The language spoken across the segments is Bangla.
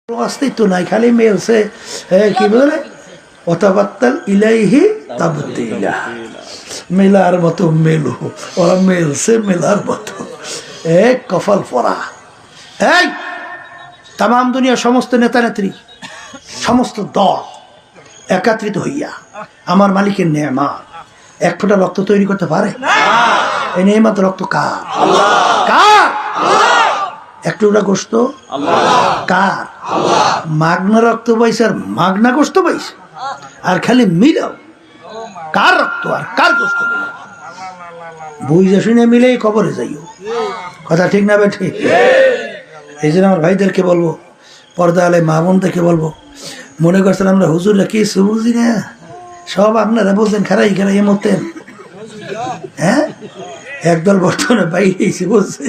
অস্তিত্ব নাই, খালি মেলছে কি বলে অতাবাত্তাল ইলাইহি তাবতিলা, মেলার মতো মেলো, ওরা মেলছে মেলার মতো। এক কপাল পরা। এই তাম দুনিয়া সমস্ত নেতা নেত্রী, সমস্ত দল একত্রিত হইয়া আমার মালিকের নেয়ামত এক ফোঁটা রক্ত তৈরি করতে পারে? এই নেয়ামত রক্ত কার? কার? এক টুকরা গোস্ত কার? মাগনা রক্ত পাইছে আর মাগনা গোস্ত পাইছে, আর খালি মিলাও কার রক্ত আর কার গোস্ত মিলাও, বুঝে শুনে মিলেই কবরে যাইও। কথা ঠিক না বে ঠিক? এই জন্য আমার ভাইদেরকে বলবো, পর্দা আলে মা বোনদেরকে বলবো, মনে করছেন আমরা হুজুররা কিছু বুঝি না, সব আপনারা বলতেন খারাই খারাই মতেন। হ্যাঁ, একদল বর্তমানে বাইরে এসে বলছে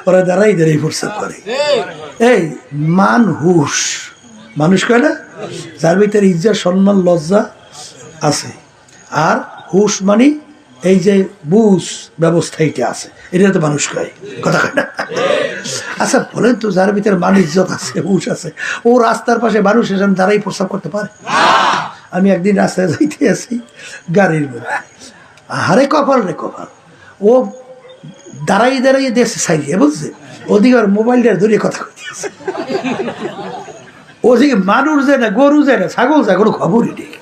ওরা দাঁড়াই দাঁড়াই প্রস্তাব করে। এই মানুষ মানুষ কয় না, যার ভিতরে ইজ্জত সম্মান লজ্জা আছে, আর হুশ মানে এই যে বুঝ ব্যবস্থা এটা আছে, এটা তো মানুষ কয়। কথা কয় না? আচ্ছা বলেন তো, যার ভিতরে মান ইজ্জত আছে, হুশ আছে, ও রাস্তার পাশে মানুষ এসে দাঁড়াই প্রস্তাব করতে পারে? আমি একদিন রাস্তায় যাইতে আছি গাড়ির মধ্যে, হারে কপাল রে কপাল, ও দাঁড়াই দাঁড়াইয়ে দেশে সাইডে বুঝছে, ওদিকে আর মোবাইলটা ধরে কথা কইতেছে, ওদিকে মানুষ যায় না, গরু যায় না, ছাগল যায়, কোনো খবরই নেই।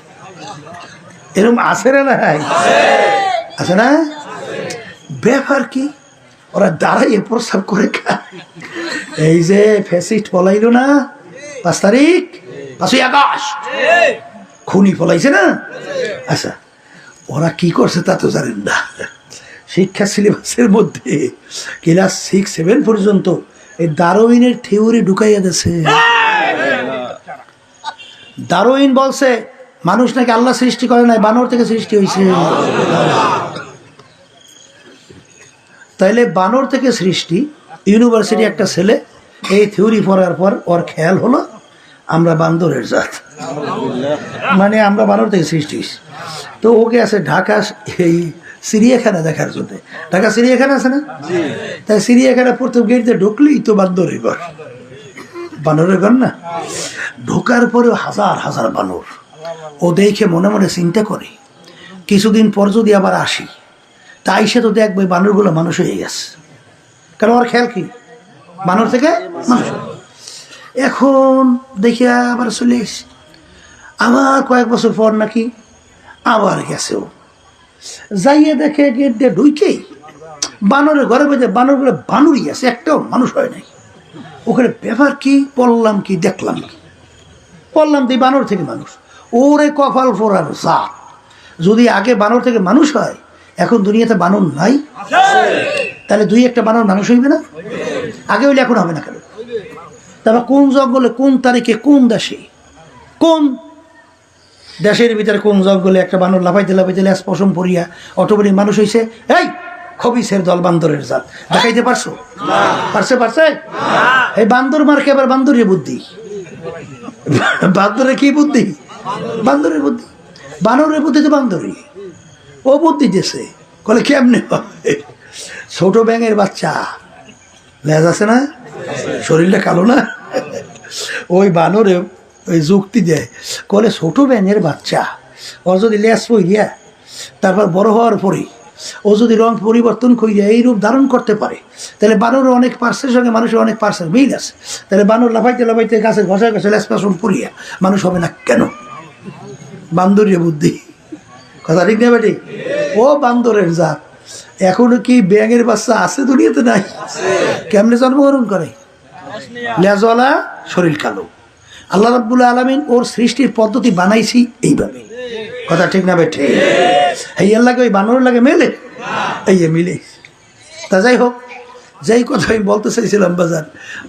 এরকম আছে না? নাই আছে না? ব্যাপার কি, ওরা দাঁড়াইয়ে প্রস্তাব করে খায়। এই যে ফ্যাসিস্ট পলাইলো না 5 তারিখ 5ই আগস্ট, খুনি পলাইছে না? আচ্ছা ওরা কি করছে তা তো জানেন না। শিক্ষা সিলেবাসের মধ্যে ক্লাস 6-7 পর্যন্ত এই ডারউইনের থিওরি ঢুকাইয়া দিয়েছে। ডারউইন বলছে মানুষ নাকি আল্লাহ সৃষ্টি করে নাই, বানর থেকে সৃষ্টি হয়েছে। তাইলে বানর থেকে সৃষ্টি। ইউনিভার্সিটি একটা ছেলে এই থিওরি পড়ার পর ওর খেয়াল হলো আমরা বান্দরের জাত, মানে আমরা বানর থেকে সৃষ্টি হয়েছি। তো ওকে আছে ঢাকা এই চিড়িয়াখানা দেখার জন্য। ঢাকা চিড়িয়াখানা আছে না? তাই চিড়িয়াখানা প্রথম গেটে ঢুকলেই তো বান্দরের ঘর, বানরের ঘর না। ঢোকার পরেও হাজার হাজার বানর। ও দেখে মনে মনে চিন্তা করে কিছুদিন পর যদি আবার আসি, তাই সে তো দেখবে বানরগুলো মানুষ হয়ে গেছে, কারণ ওর খেয়াল কি বানর থেকে মানুষ। এখন দেখে আবার চলে এসে আবার কয়েক বছর পর নাকি আবার গেছে। ও যাইয়ে দেখে গেট দিয়ে ঢুকেই বানরের ঘরে বেঁধে বানরগুলো বানরই আছে, একটাও মানুষ হয় নাই। ওখানে ব্যাপার কি, পড়লাম কি দেখলাম কি, পড়লাম তো বানর থেকে মানুষ। ওরে কপাল ফোরার জাত, যদি আগে বানর থেকে মানুষ হয়, এখন দুনিয়াতে বানর নাই, তাহলে 2-1টা বানর মানুষ হইবে না? আগে হইলে এখন হবে না কেন? তারপর কোন জঙ্গলে, কোন তারিখে, কোন দেশে, কোন দেশের ভিতরে কোন জঙ্গলে একটা বানর লাফাইতে লাফাইতে লেজ পশম পরিয়া অটোমেটিক মানুষ হয়েছে? এই খবিসের দল, বান্দরের জাত, দেখাইতে পারছো? পারছে? পারছে? এই বান্দর মার্কে আবার বান্দরের বুদ্ধি। বান্দরের কি বুদ্ধি? বান্দরের বুদ্ধি। বানরের বুদ্ধি তো বান্দরই, ও বুদ্ধি দিয়েছে। বলে কেমনে হবে? ছোট ব্যাঙের বাচ্চা, লেজ আছে না, শরীরটা কালো না, ওই বানরে ওই যুক্তি দেয়, বলে ছোট ব্যাঙের বাচ্চা ওর যদি লেজ পইয়া তারপর বড় হওয়ার পরে ও যদি রং পরিবর্তন করিয়া এই রূপ ধারণ করতে পারে, তাহলে বানরের অনেক পার্সের সঙ্গে মানুষের অনেক পার্সের মিল আছে। তাহলে বানর লাফাইতে লাফাইতে গাছের ঘষায় ঘষে লেজ পাশন পড়িয়া মানুষ হবে না কেন? বান্দরীয় বুদ্ধি। কথা ঠিক না বেটি? ও বান্দরের জাত। এখনো কি ব্যাঙের বাচ্চা আছে দুনিয়াতে? নাই। কেমনে জন্মগ্রহণ করে? লেজওয়ালা, শরীর কালো। আল্লাহ রাব্বুল আলামিন ওর সৃষ্টির পদ্ধতি বানাইছি এইভাবে। কথা ঠিক না বেটি? এই আল্লাহকে ওই বানরের লাগে মেলে, এই মিলে। তা যাই হোক, যেই কথা আমি বলতে চাইছিলাম বাজার,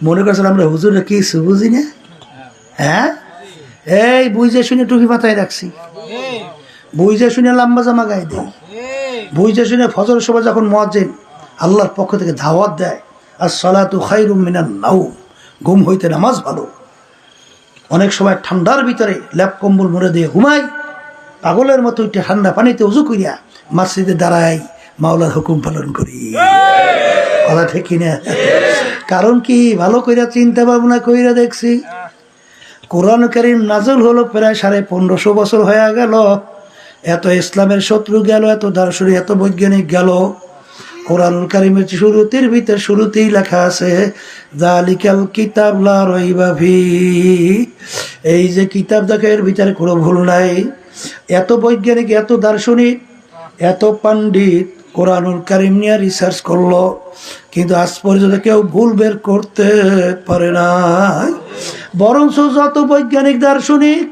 মনে করছেন আমরা হুজুরে কি বুঝি না? হ্যাঁ, এই বুঝে শুনে টুপি মাথায় রাখছি, বুঝে শুনে লম্বা জামা গায়ে দেয়, বুঝে শুনে ফজর সময় যখন মুয়াজ্জিন আল্লাহর পক্ষ থেকে দাওয়াত দেয়, আস-সালাতু খায়রুম মিনান নাওম, ঘুম হইতে নামাজ ভালো। অনেক সময় ঠান্ডার ভিতরে ল্যাপ কম্বল মুড়ে দিয়ে ঘুমাই, পাগলের মতো উঠে ঠান্ডা পানিতে উজু করিয়া মসজিদে দাঁড়াই, মাওলার হুকুম পালন করি। কথা ঠিক কিনা? কারণ কি, ভালো কইরা চিন্তা ভাবনা কইরা দেখছি কোরআন কারীম নাযিল হলো প্রায় 1550 বছর হয়ে গেল। এত ইসলামের শত্রু গেল, এত দার্শনিক, এত বৈজ্ঞানিক গেল। কোরআনুল কারীমের শুরুতেই লেখা আছে যালিকাল কিতাব লা রাইবা ফীহি, এই যে কিতাব দেখে এর ভিতরে কোনো ভুল নাই। এত বৈজ্ঞানিক, এত দার্শনিক, এত পণ্ডিত কোরআনুল কারীম নিয়ে রিসার্চ করলো, কিন্তু আজ পর্যন্ত কেউ ভুল বের করতে পারে না। বরঞ্চ যত বৈজ্ঞানিক, দার্শনিক,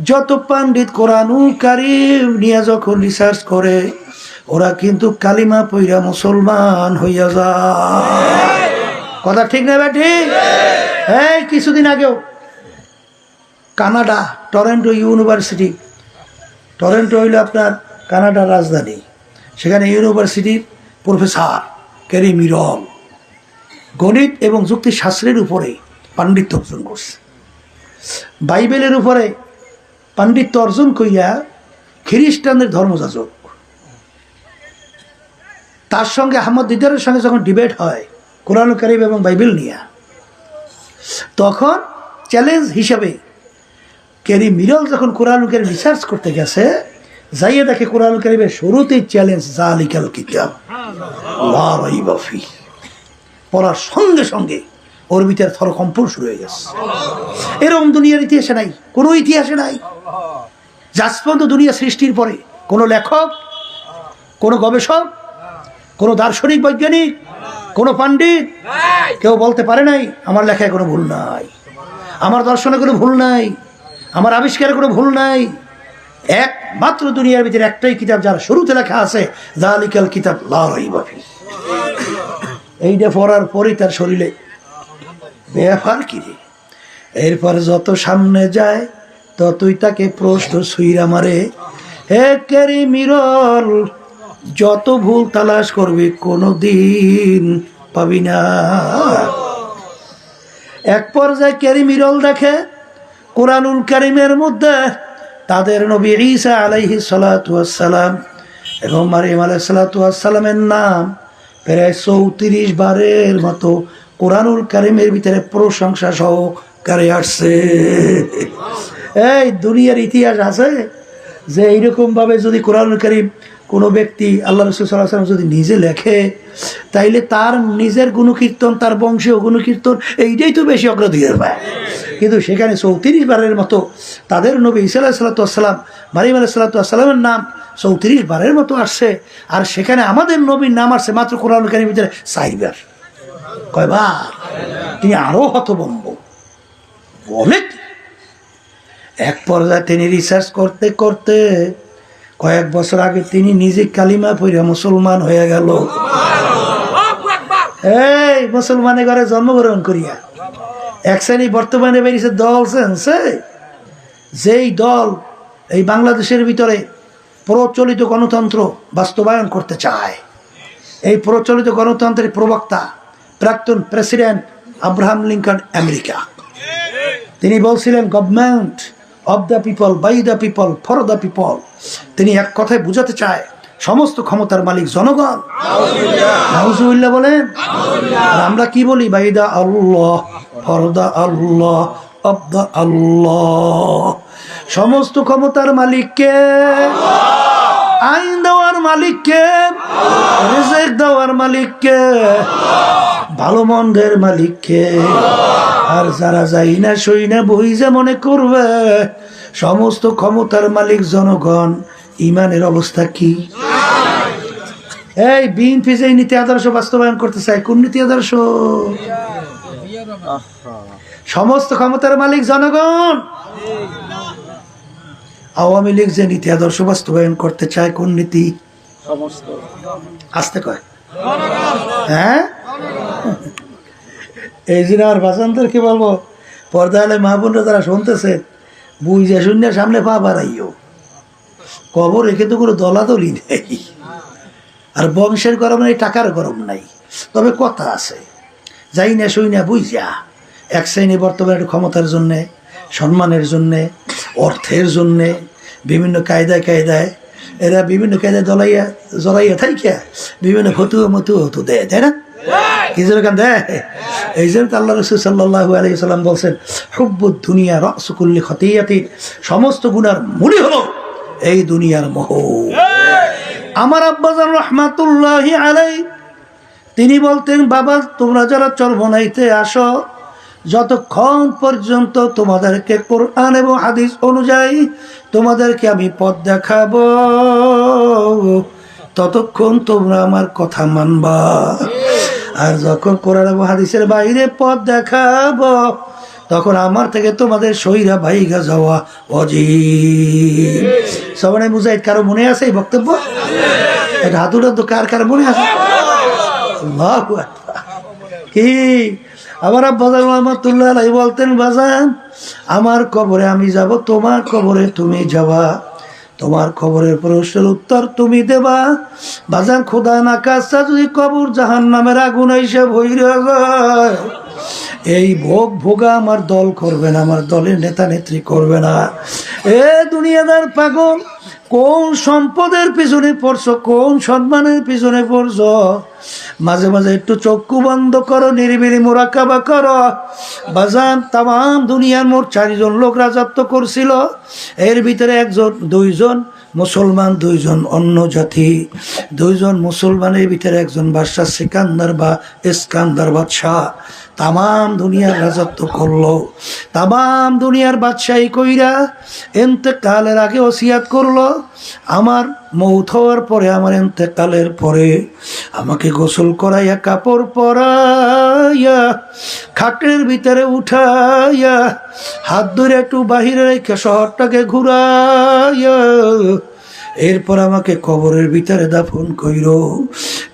যত পণ্ডিত কোরআনুল কারীম নিয়ে যখন রিসার্চ করে, ওরা কিন্তু কালিমা পইরা মুসলমান হইয়া যায়। কথা ঠিক না বেটি? এই কিছুদিন আগেও কানাডা, টরন্টো ইউনিভার্সিটি, টরন্টো হইল আপনার কানাডার রাজধানী, সেখানে ইউনিভার্সিটির প্রফেসর ক্যারি মিরল গণিত এবং যুক্তিশাস্ত্রের উপরে পাণ্ডিত্য অর্জন করছে। বাইবেলের উপরে পাণ্ডিত্য অর্জন করিয়া খ্রিস্টানদের ধর্মযাজক, তার সঙ্গে আহমদ দিদারের সঙ্গে যখন ডিবেট হয় কোরআন কারীম এবং বাইবেল নিয়ে, তখন চ্যালেঞ্জ হিসাবে ক্যারি মিরল যখন কোরআন কারীম রিসার্চ করতে গেছে, যাইয়ে দেখে কোরআন কারীমের শুরুতেই চ্যালেঞ্জ যালিকাল কিতাব লা রাইবা ফীহি। পড়ার সঙ্গে সঙ্গে ওর ভিতরে থরকম্পন শুরু হয়ে গেছে। এরকম দুনিয়ার ইতিহাসে নাই, কোনো ইতিহাসে নাই। আজ পর্যন্ত দুনিয়া সৃষ্টির পরে কোনো লেখক, কোনো গবেষক, কোনো দার্শনিক, বৈজ্ঞানিক, কোনো পণ্ডিত কেউ বলতে পারে নাই আমার লেখায় কোনো ভুল নাই, আমার দর্শনে কোনো ভুল নাই, আমার আবিষ্কারে কোনো ভুল নাই। একমাত্র দুনিয়ার ভিতরে একটাই কিতাব যার শুরুতে লেখা আছে যালিকাল কিতাব লা রাইবা ফীহি। এইটা পড়ার পরই তার শরীরে ব্যাপার কি রে। এরপরে যত সামনে যায় ততই তাকে প্রশ্ন ছুঁইরা মারে, হে ক্যারি মিরল, যত ভুল তালাশ করবি কোনোদিন পাবি না। এক পর্যায়ে ক্যারি মিরল দেখে কোরআনুল কারীমের মধ্যে তাদের নবী ঈসা আলাইহিস সালাতু ওয়াস সালাম এবং মারিয়াম আলাইহিস সালাতু ওয়াস সালামের নাম প্রায় 34 বারের মতো কোরআনুল কারীমের ভিতরে প্রশংসা সহকারে আসছে। এই দুনিয়ার ইতিহাস আছে যে এইরকম ভাবে যদি কোরআনুল কারীম কোনো ব্যক্তি, আল্লাহ রাসূল সাল্লাল্লাহু আলাইহি ওয়াসাল্লাম যদি নিজে লেখে, তাইলে তার নিজের গুণকীর্তন, তার বংশীয় গুণকীর্তন, এইটাই তো বেশি অগ্রাধিকার পায়। কিন্তু সেখানে 34 বারের মতো তাদের নবী ঈসা আলাইহিস সালাতু ওয়াস সালাম, মারিয়াম আলাইহিস সালাতু ওয়াস সালামের নাম 34 বারের মতো আসছে। আর সেখানে আমাদের নবীর নাম আসছে মাত্র কোরআনুল কারীমের ভিতরে 4 বার। কয়বার? তিনি আরো হতভম্ব বলে। এক পর্যায়ে তিনি রিসার্চ করতে করতে কয়েক বছর আগে তিনি নিজে কালিমা পড়ে মুসলমান হয়ে গেল। এই মুসলমানের ঘরে জন্মগ্রহণ করিয়া এক শ্রেণী বর্তমানে বেরিয়েছে দল সেন্সে, যেই দল এই বাংলাদেশের ভিতরে প্রচলিত গণতন্ত্র বাস্তবায়ন করতে চায়। এই প্রচলিত গণতন্ত্রের প্রবক্তা প্রাক্তন প্রেসিডেন্ট আব্রাহাম লিঙ্কন আমেরিকা। তিনি বলছিলেন government of the people, by the people, for the people. তিনি এক কথায় বুঝাতে চায় সমস্ত ক্ষমতার মালিক জনগণ। নাউজুবিল্লাহ বলেন। আর আমরা কি বলি? By the Allah, for the Allah, of the Allah. সমস্ত ক্ষমতার মালিককে, আইন দেওয়ার মালিককে, রিজিক দেওয়ার মালিককে, ভালো মন্দের মালিককে। আর যারা যাই না সই না বই যে মনে করবে সমস্ত ক্ষমতার মালিক জনগণ, ইমানের অবস্থা কি? এই বিএনপি যে নীতি আদর্শ বাস্তবায়ন করতে চায়, কোন নীতি আদর্শ? সমস্ত ক্ষমতার মালিক জনগণ। আওয়ামী লীগ যে নীতি আদর্শ বাস্তবায়ন করতে চায়, কোন নীতি? আসতে কয়, হ্যাঁ। এই জন্য আর বাসন্তরকে বলবো, পর্দা হলে মা বোনরা যারা শুনতেছে, বুঝে শূন্য সামনে পা বাড়াইও। কবর রেখে তো কোনো দলাদলি নেই, আর বংশের গরম নেই, টাকার গরম নাই। তবে কথা আছে, যাই না শুই না বুঝা এক শ্রেণী বর্তমানে ক্ষমতার জন্যে, সম্মানের জন্যে, অর্থের জন্যে বিভিন্ন কায়দায় কায়দায় এরা বিভিন্ন কায়দায় জড়াইয়া থাইকা বিভিন্ন ফতুয়া মতুয়া হতো দেয়, তাই না? কি জন্য কান্দে? এই জন্য আল্লাহ রাসূল সাল্লাল্লাহু আলাইহি ওয়াসাল্লাম বলছেন, হুব্বুদ দুনিয়া রাসু কুল্লি খতিয়াতিন, সমস্ত গুনার মূলই হলো এই দুনিয়ার মোহ। আমার আব্বাজান রাহমাতুল্লাহি আলাইহি তিনি বলতেন, বাবা তোমরা যারা চরমনাইতে আসো, যতক্ষণ পর্যন্ত তোমাদেরকে কোরআন এবং হাদিস অনুযায়ী তোমাদেরকে আমি পথ দেখাবো, ততক্ষণ তোমরা আমার কথা মানবা। আর যখন কোরআন এবং হাদিসের বাইরে পথ দেখাবো, তখন আমার থেকে তোমাদের সইরা বাইগা যাওয়া অজীব। সবাই মুজাহিদ কারো মনে আছে এই বক্তব্য? এটা হাতুটা তো কার মনে আছে? আল্লাহু আকবার। কি আমার আব্বাজান রাহমাতুল্লাহ আলাইহি বলতেন, বাজান আমার কবরে আমি যাব, তোমার কবরে তুমি যাবা, তোমার কবরের প্রশ্নের উত্তর তুমি দেবা। বাজান খোদা না কাজটা যদি কবর জাহান্নামের আগুন এসে ভইরা যায়, এই ভোগা আমার দল করবে না, আমার দলের নেতা নেত্রী করবে না। এ দুনিয়াদার পাগল, কোন সম্পদের পিছনে পড়ছো, কোন সম্মানের পিছনে পড়ছো? মাঝে মাঝে একটু চক্ষু বন্ধ করো, নিরিবিলি মোরাকাবা করো। বাজান তাম দুনিয়ার মোট 4 জন লোক রাজত্ব করছিল, এর ভিতরে দুইজন মুসলমান, 2 জন অন্য জাতি। 2 জন মুসলমানের ভিতরে একজন বাদশাহ সিকান্দার বা ইস্কান্দার বাদশাহ তাম দুনিয়ার রাজত্ব করলো। তাম দুনিয়ার বাদশাহী কইরা ইন্তেকালের আগে ওসিয়াত করলো, আমার মৌত হওয়ার পরে, আমার ইন্তেকালের পরে আমাকে গোসল করাইয়া, কাপড় পরাইয়া, খাটের ভিতরে উঠাইয়া, হাত ধরে একটু বাহিরে রেখে শহরটাকে ঘুরাইয়া, এরপর আমাকে কবরের ভিতরে দাফন কইর।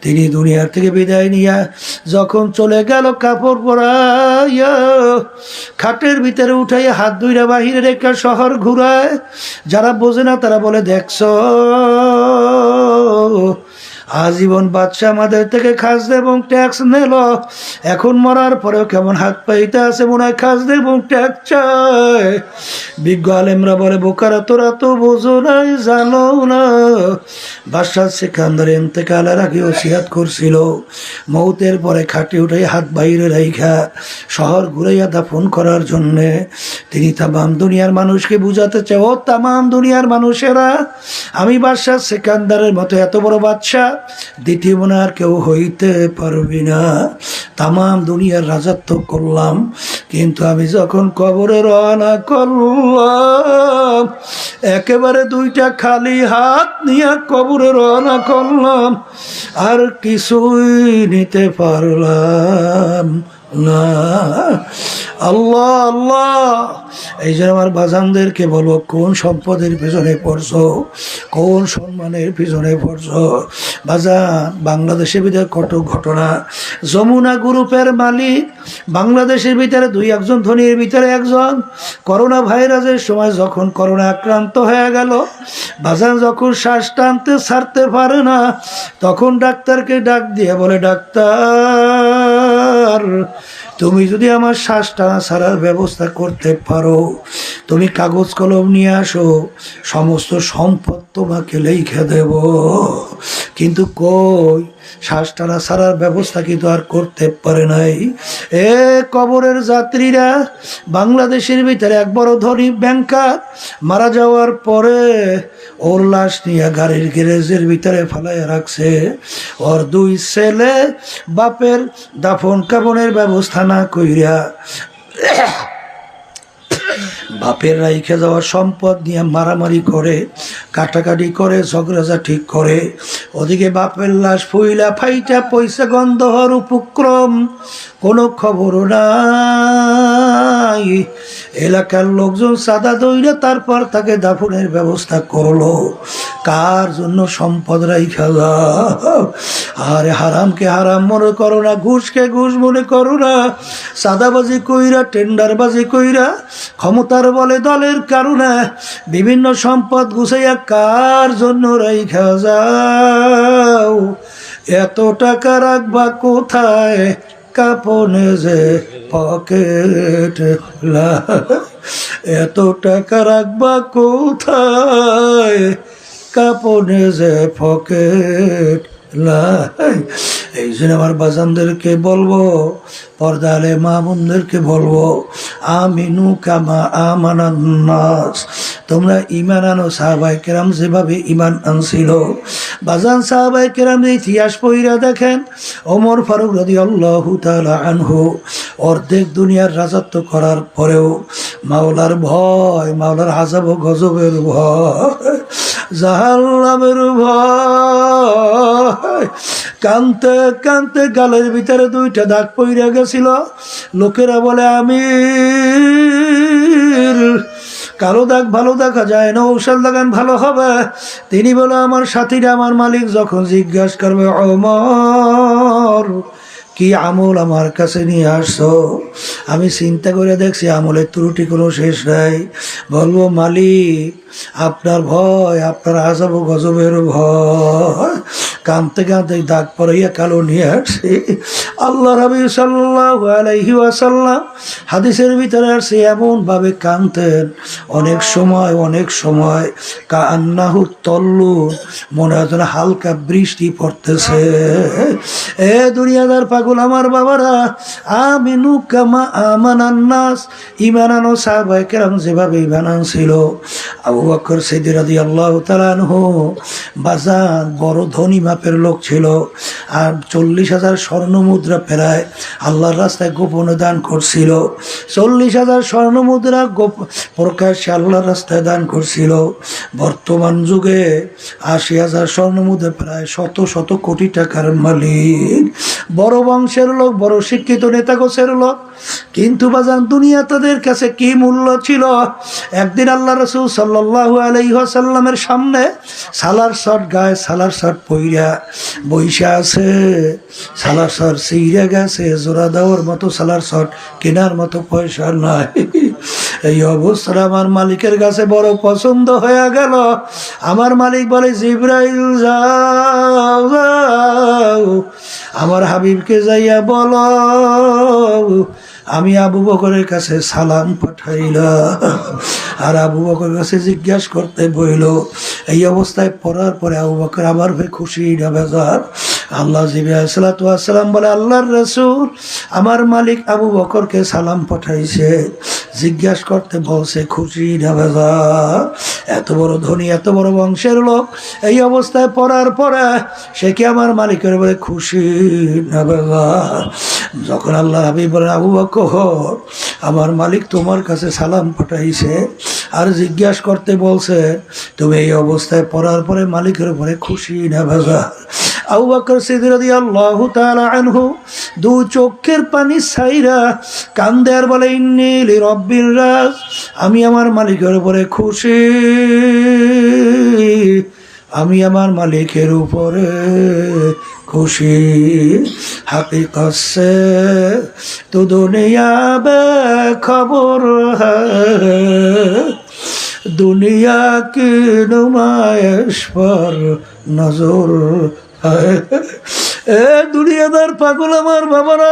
তিনি দুনিয়ার থেকে বিদায় নিয়া যখন চলে গেল, কাপড় পরাইয়া, খাটের ভিতরে উঠাইয়া, হাত ধুইরা বাহিরে রেখে শহর ঘুরায়। যারা বোঝে না তারা বলে, দেখছ আজীবন বাদশা আমাদের থেকে খাজনা এবং ট্যাক্স নিল, এখন মরার পরেও কেমন হাত পাইতে আছে, মনে হয় খাজনা এবং ট্যাক্স চায়। বিজ্ঞ আলেমরা বলে, বোকারা তোরা তো বোঝো নাই, জানো না, বাদশাহ সিকান্দার ইন্তেকালের আগে ওসিয়াত করছিল, মৌতের পরে খাটে উঠে হাত বাইরে রাইখা শহর ঘুরাইয়া দাফন করার জন্যে। তিনি তামাম দুনিয়ার মানুষকে বুঝাতে চায়, ও তামাম দুনিয়ার মানুষেরা, আমি বাদশাহ সিকান্দারের মতো এত বড় বাদশাহ দ্বিতীয় মনে আর কেউ হইতে পারবি না। তামাম দুনিয়ার রাজত্ব করলাম, কিন্তু আমি যখন কবরে রওনা করলাম, একেবারে 2টা খালি হাত নিয়ে কবরে রওনা করলাম, আর কিছুই নিতে পারলাম না। আল্লাহ আল্লাহ। এই যে আমার বাজানদেরকে বলবো, কোন সম্পদের পিছনে পড়ছো, কোন সম্মানের পিছনে পড়ছো? বাজান বাংলাদেশের ভিতরে কত ঘটনা। যমুনা গ্রুপের মালিক বাংলাদেশের ভিতরে 2-1 ধনীর ভিতরে একজন। করোনা ভাইরাসের সময় যখন করোনা আক্রান্ত হয়ে গেল, বাজান যখন শ্বাস টানতে ছাড়তে পারে না, তখন ডাক্তারকে ডাক দিয়ে বলে, ডাক্তার তুমি যদি আমার শ্বাস টানা ছাড়ার ব্যবস্থা করতে পারো, তুমি কাগজ কলম নিয়ে আসো, সমস্ত সম্পদ তোমাকে লিখে দেব। কিন্তু কই, শ্বাস টানা ছাড়ার ব্যবস্থা কিন্তু আর করতে পারে নাই। এ কবরের যাত্রীরা, বাংলাদেশের ভিতরে এক বড় ধনী ব্যাংকার মারা যাওয়ার পরে ওর লাশ নিয়ে গাড়ির গ্যারেজের ভিতরে ফেলাইয়া রাখছে। ওর 2 ছেলে বাপের দাফন কাফনের ব্যবস্থা না কইরা বাপের রাইখে যাওয়া সম্পদ নিয়ে মারামারি করে, কাটাকাটি করে, ঝগড়াঝা ঠিক করে। ওদিকে বাপের লাশ ফুইলা ফাইটা পয়সা গন্ধ হওয়ার উপক্রম, কোনো খবরও নাই। এলাকার লোকজন সাদা দইলে তারপর তাকে দাফনের ব্যবস্থা করলো। কার জন্য সম্পদ রাইখা যাও? আরে হারামকে হারাম মনে করো না, ঘুষকে ঘুষ মনে করো না, সাদাবাজি কইরা, টেন্ডারবাজি কইরা, ক্ষমতার বলে দলের কারণে বিভিন্ন সম্পদ গুছাইয়া কার জন্য রাইখা যাও? এত টাকা রাখবা কোথায়, কাপনে যে পকেট, এত টাকা রাখবা কোথায়, কাপনে যে পকেট। এই জন্য আমার বাজানদেরকে বলবো, পর্দালে মা বোনদেরকে বলবো, আমিনু কামা আমানান নাস, তোমরা ঈমান আনো সাহাবায়ে কেরাম যেভাবে ঈমান আনছিল। বাজান সাহাবায়ে কেরামের ইতিহাস পড়িয়া দেখেন, ওমর ফারুক রাদিয়াল্লাহু তাআলা আনহু অর্ধেক দুনিয়ার রাজত্ব করার পরেও মাওলার ভয়, মাওলার আযাব ও গজবের ভয়, জাহান্নামের ভয়, কানতে কানতে গালের ভিতরে দুইটা দাগ পইরা গেছিল। লোকেরা বলে আমির, কালো দাগ ভালো দেখা যায় না, ঔষধ লাগান ভালো হবে। তিনি বলে আমার সাথীরা, আমার মালিক যখন জিজ্ঞাসা করবে, ওমর কি আমল আমার কাছে নিয়ে আসছো, আমি চিন্তা করে দেখছি আমলের ত্রুটি কোনো শেষ নাই। বলবো মালিক আপনার ভয়, আপনার আযাব ও গজবের ভয়, কাঁদতে কাঁদতে দাগ পরাইয়া কালো নিয়ে আসছি। আল্লাহ হাবিব সাল্লাল্লাহু আলাইহি ওয়াসাল্লাম হাদিসের ভিতরে আসছে এমন ভাবে কাঁদতেন, অনেক সময় কান্নাহু তল্লু, মনে হয় যেন হালকা বৃষ্টি পড়তেছে। এ দুনিয়াদার পাগল আমার বাবারা, আমিনু কামা আমানান নাস, ঈমান আনো সাহাবায়ে কেরাম যেভাবে ঈমান আনছিল। আবু বকর সিদ্দিক রাদিয়াল্লাহু তাআলা আনহু বাজান বড় ধনী মাপের লোক ছিল, আর 40,000 স্বর্ণ মুদ্রা প্রায় আল্লাহর রাস্তায় গোপনে দান করছিল। 40,000 স্বর্ণ মুদ্রা প্রকাশ্যে আল্লাহর রাস্তায় দান করছিল। বর্তমান যুগে 80,000 স্বর্ণ মুদ্রা প্রায় শত কোটি টাকার মালিক, বড় বংশের লোক, বড় শিক্ষিত নেতা গোছের লোক। কিন্তু বাজান দুনিয়া তাদের কাছে কি মূল্য ছিল। একদিন আল্লাহ রাসূল সাল্লাল্লাহু আলাইহি ওয়াসাল্লামের সামনে সালার শট গায়ে সালার শট পইরা বইসা আছে। সালার শট ছিঁড়ে গেছে, জোড়া দেওয়ার মতো সালার শট কেনার মতো পয়সা নাই। এই অবস্থা আমার মালিকের কাছে বড় পছন্দ হয়ে গেল। আমার মালিক বলে, জিবরাইল যাও, আমার হাবিবকে যাইয়া বলো আমি আবু বকরের কাছে সালাম পাঠাইলাম। আর আবু বকরের কাছে জিজ্ঞাসা করতে বইল। এই অবস্থায় পড়ার পরে আবু বকর আমার ভাই খুশি না বেজার। আল্লাহ জিবরাইল আলাইহিস সালাতু ওয়াস সালাম বলে, আল্লাহর রাসূল আমার মালিক আবু বকরকে সালাম পাঠাইছে, জিজ্ঞাসা করতে বলছে খুশি না বেজার। এত বড় ধনী, এত বড় বংশের লোক, এই অবস্থায় পড়ার পরে সে কি আমার মালিকের বলে খুশি না বেজার? যখন আল্লাহ হাবিব বলেন, আবু বকর আমার মালিক তোমার কাছে সালাম পাঠাইছে আর জিজ্ঞাসা করতে বলছে, তুমি এই অবস্থায় পড়ার পরে মালিকের উপরে খুশি না বেজার? আবু বকর সিদ্দিক রাদিয়াল্লাহু তাআলা আনহু দু চোখের পানি ছাইরা কান্দে আর বলে, ইন্নী লিরাব্বির রাজ, আমি আমার মালিকের উপরে খুশি, আমি আমার মালিকের উপরে খুশি। হাকিকত সে তো দুনিয়া বে খবর হ্যায়, দুনিয়া কি নুমায়েশ পর নজর। এ দুনিয়াদার পাগল আমার বাবারা,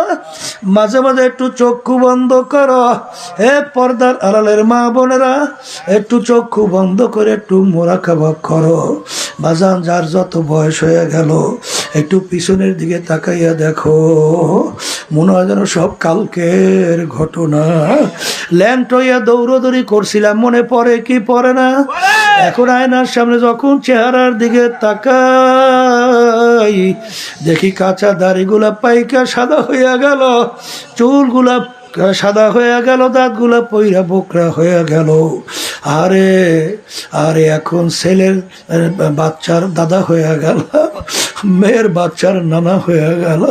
মাঝে মাঝে একটু চক্ষু বন্ধ করো। হে পর্দার আড়ালের মা বোনেরা, একটু চক্ষু বন্ধ করে একটু মুরাকাবা করো। বাজান যার যত বয়স হয়ে গেল একটু পিছনের দিকে তাকাইয়া দেখো, মনে হয় যেন সব কালকের ঘটনা। ল্যান্ড হইয়া দৌড়দৌড়ি করছিলাম, মনে পড়ে কি পড়ে না? এখন আয়নার সামনে যখন চেহারার দিকে তাকাই, দেখি কাঁচা দাড়িগুলা পাইকা সাদা হইয়া গেল, চুলগুলা সাদা হয়ে গেল, দাঁতগুলা পইরা বোকরা হয়ে গেল। আরে আরে এখন ছেলের বাচ্চার দাদা হয়ে গেল, মেয়ের বাচ্চার নানা হয়ে গেল।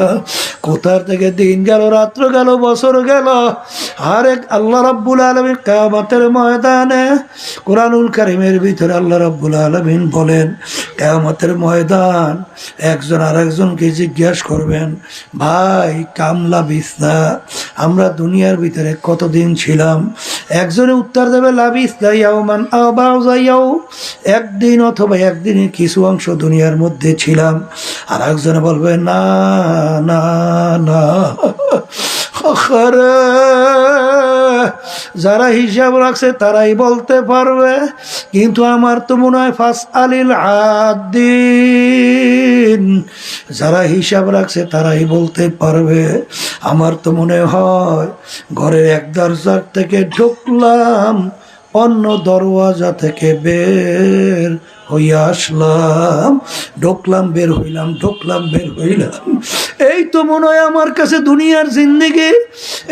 কোথার থেকে দিন গেল, রাত্র গেল, বছর গেল। আরে আল্লাহ রাব্বুল আলামিন কিয়ামতের ময়দানে কোরআনুল কারীমের ভিতরে আল্লাহ রাব্বুল আলামিন বলেন, কিয়ামতের ময়দান একজন আরেকজনকে জিজ্ঞাসা করবেন, ভাই কামলা বিসনা, আমরা দুনিয়ার ভিতরে কতদিন ছিলাম? একজনে উত্তর দেবে, লাবিসনা ইয়াওমান আও বা'যা ইয়াওম, একদিন অথবা একদিনের কিছু অংশ দুনিয়ার মধ্যে ছিলাম। আর একজনে বলবে, না না না, আরে যারা হিসাব রাখছে তারাই বলতে পারবে, কিন্তু আমার তো মনে হয় ফাস আলিল আদিন, যারা হিসাব রাখছে তারাই বলতে পারবে। আমার তো মনে হয় ঘরের এক দরজা থেকে ঢুকলাম, অন্য দরওয়াজা থেকে বের হইয়া আসলাম, ঢুকলাম বের হইলাম, ঢুকলাম বের হইলাম। এই তো মনে হয় আমার কাছে দুনিয়ার জিন্দেগি।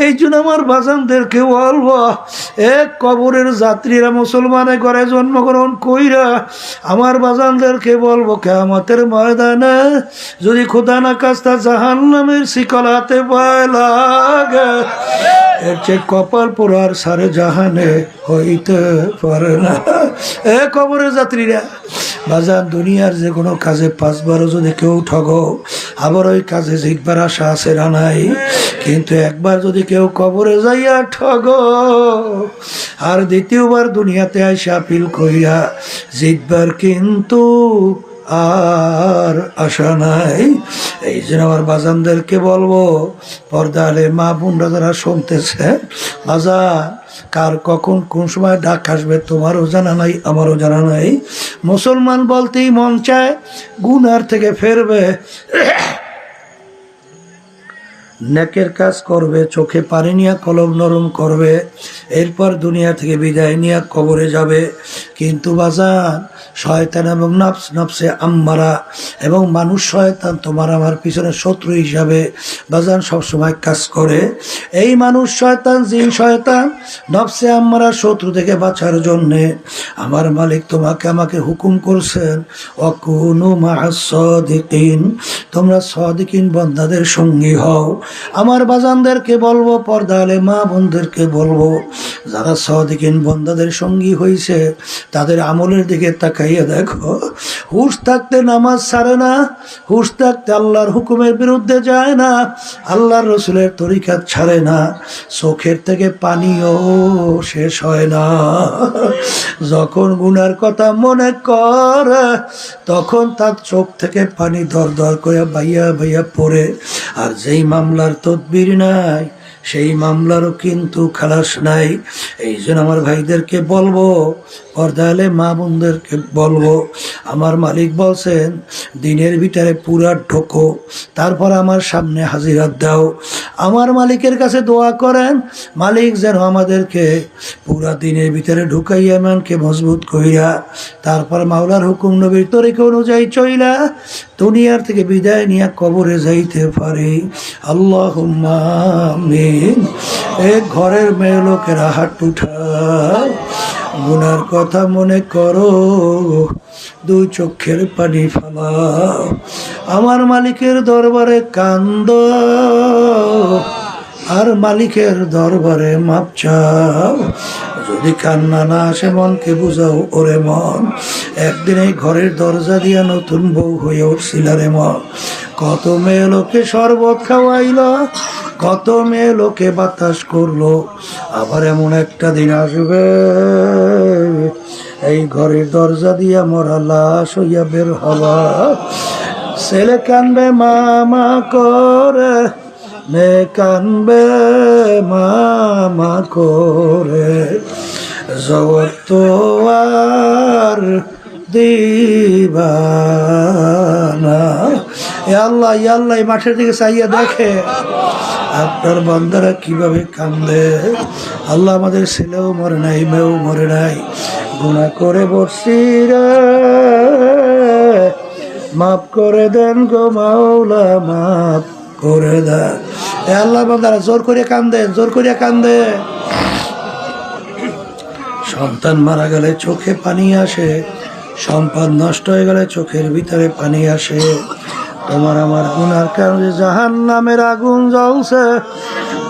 এই জন্য আমার বাজানদেরকে বলবো, এক কবরের যাত্রীরা মুসলমানের ঘরে জন্মগ্রহণ কইরা আমার বাজানদেরকে বলবো, কিয়ামতের ময়দানে যদি খোদা না কাস্তা জাহান্নামের শিকল হাতে পায় লাগে, এর চেয়ে কপাল পোড়ার সারে জাহানে হইতে পারে না। এ কবরের যাত্রীরা বাজান, দুনিয়ার যে কোনো কাজে 5 বারও যদি কেউ ঠগো, আবার ওই কাজে জিতবার আশা আছে না নাই, কিন্তু একবার যদি কেউ কবরে যাইয়া ঠগো, আর দ্বিতীয়বার দুনিয়াতে আইসা আপিল কইরা জিতবার কিন্তু আর আশা নাই। এই জন্য আমার বাজানদেরকে বলবো, পর্দালে মা বোনরা যারা শুনতেছে, বাজান কার কখন কোন সময় ডাক আসবে তোমারও জানা নাই, আমারও জানা নাই। মুসলমান বলতেই মন চায় গুনার থেকে ফেরবে, নেকের কাজ করবে, চোখে পানি নিয়ে কলম নরম করবে, এরপর দুনিয়া থেকে বিদায় নিয়ে কবরে যাবে। কিন্তু বাজান শয়তান এবং নফসে আম্মারা এবং মানুষ শয়তান তোমার আমার পিছনে শত্রু হিসাবে বাজান সবসময় কাজ করে। এই মানুষ শয়তান, জিন শয়তান, নফসে আম্মারা শত্রু থেকে বাঁচার জন্যে আমার মালিক তোমাকে আমাকে হুকুম করছেন, ওয়াকুনু মা'আস সাদিকিন, তোমরা সাদিকিন বান্দাদের সঙ্গী হও। আমার বাজানদেরকে বলবো, পর্দালে মা বোনদেরকে বলবো, যারা সাদিকিন বান্দাদের সঙ্গী হয়েছে তাদের আমলের দিকে তাকাইয়া দেখো। হুশ থাকতে নামাজ ছাড়ে না, হুশ থাকতে আল্লাহর হুকুমের বিরুদ্ধে যায় না, আল্লাহর রসুলের তরিকাত ছাড়ে না, চোখের থেকে পানিও শেষ হয় না। যখন গুনার কথা মনে করে তখন তার চোখ থেকে পানি দর দর করে বাইয়া বাইয়া পড়ে। আর যেই মামলার তদবির নাই সেই মামলারও কিন্তু খালাস নাই। এই জন্য আমার ভাইদেরকে বলবো, পর্দালে মা বোনদেরকে বলবো, আমার মালিক বলছেন দিনের ভিতরে পুরা ঢোকো, তারপর আমার সামনে হাজিরাত দাও। আমার মালিকের কাছে দোয়া করেন, মালিক যেন আমাদেরকে পুরা দিনের ভিতরে ঢুকাইয়া ইমানকে মজবুত কইরা তারপর মাওলার হুকুম নবীর তরিকা অনুযায়ী চইলা দুনিয়ার থেকে বিদায় নিয়ে কবরে যাইতে পারি। আল্লাহুম্মা আমিন। এক ঘরের মেয়ে লোকেরা হাত উঠাও, গুনার কথা মনে করো, 2 চোখের পানি ফালাও, আমার মালিকের দরবারে কান্দো, আর মালিকের দরবারে মাপ চাও। যদি কান্না না আসে মনকে বুঝাও, ওরে মন একদিন এই ঘরের দরজা দিয়া নতুন বউ হয়ে উঠছিল রে মন। কত মেয়ে লোকে শরবত খাওয়াইল, কত মেয়ে লোকে বাতাস করলো, আবার এমন একটা দিন আসবে এই ঘরের দরজা দিয়া মরা লাশ হইয়া বের হবা। ছেলে কানবে মামা করে, মেয়ে কানবে মামা করে, জগৎ তো আর দিবানা। এ আল্লাহ, এ আল্লাহ, এই মাঠের দিকে চাইয়া দেখে আপনার বান্দারা কিভাবে কান্দে। আল্লাহ আমাদের ছেলেও মরে নাই, মেয়েও মরে নাই, গুনাহ করে বসছি রে, মাফ করে দেন গো মাওলা, মাফ করে দেন। এ আল্লাহ বান্দারা জোর করে কান্দে, জোর করে কান্দে। সন্তান মারা গেলে চোখে পানি আসে, সম্পদ নষ্ট হয়ে গেলে চোখের ভিতরে পানি আসে। তোমার আমার গুনার কারণে জাহান্নামের আগুন জ্বলছে,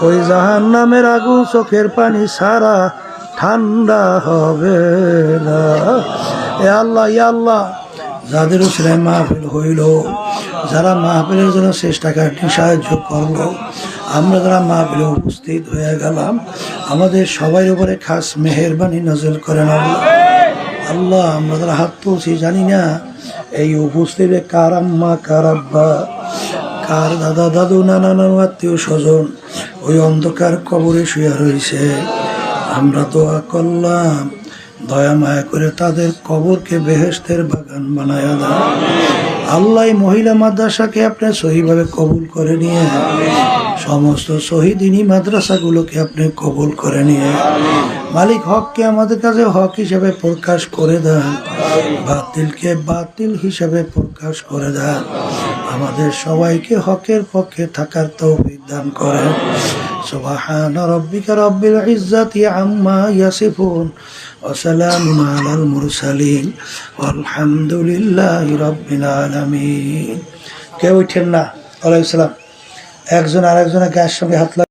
ওই জাহান্নামের আগুন চোখের পানি ছাড়া ঠান্ডা হবে না। এ আল্লাহ, ইয়া আল্লাহ, যাদের উপরে মাহফিল হইল, যারা মাহফিলের জন্য চেষ্টাকারী সাহায্য করলো, আমরা যারা মাহফিলে উপস্থিত হয়ে গেলাম, আমাদের সবার উপরে খাস মেহেরবানি নাযিল করেন আল্লাহ। আল্লাহ আমরা যারা হাত তুলছি জানি না এই উপস্থিতে কার আম্মা, কার আব্বা, কার দাদা দাদু নানা নানু আত্মীয় স্বজন ওই অন্ধকার কবরে শুয়ে রয়েছে, আমরা দোয়া করলাম দয়া মায়া করে তাদের কবরকে বেহেশতের বাগান বানায়া দাও। আল্লাহ মহিলা মাদ্রাসাকে আপনি সহিভাবে কবুল করে নিয়ে সমস্ত শহীদিনী মাদ্রাসাগুলোকে আপনি কবুল করে নিয়ে মালিক হককে আমাদের কাছে হক হিসেবে প্রকাশ করে দেন, বাতিলকে বাতিল হিসেবে প্রকাশ করে দেন। আমাদের সবাইকে হকের পক্ষে থাকার তৌফিক দান করেন। সুবহানা রাব্বিকা রাব্বিল ইজ্জাতি আম্মা ইয়াসিফুন ওয়া সালামুন আলাল মুরসালিন ওয়ালহামদুলিল্লাহি রাব্বিল আলামিন। কেউ উঠেন না। ওয়ালাইকুম সালাম। একজন আরেকজনের গায়ের সঙ্গে হাত